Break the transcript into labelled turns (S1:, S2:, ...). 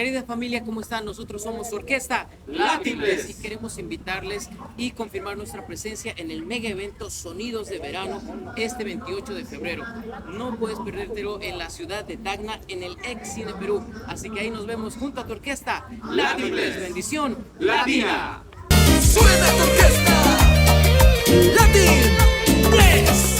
S1: Querida familia, ¿cómo están? Nosotros somos su orquesta Latinles y queremos invitarles y confirmar nuestra presencia en el mega evento Sonidos de Verano este 28 de febrero. No puedes perdértelo en la ciudad de Tacna, en el ex Cine Perú. Así que ahí nos vemos junto a tu orquesta Latinles. Bendición Latina.
S2: Suena tu orquesta Latin Bless.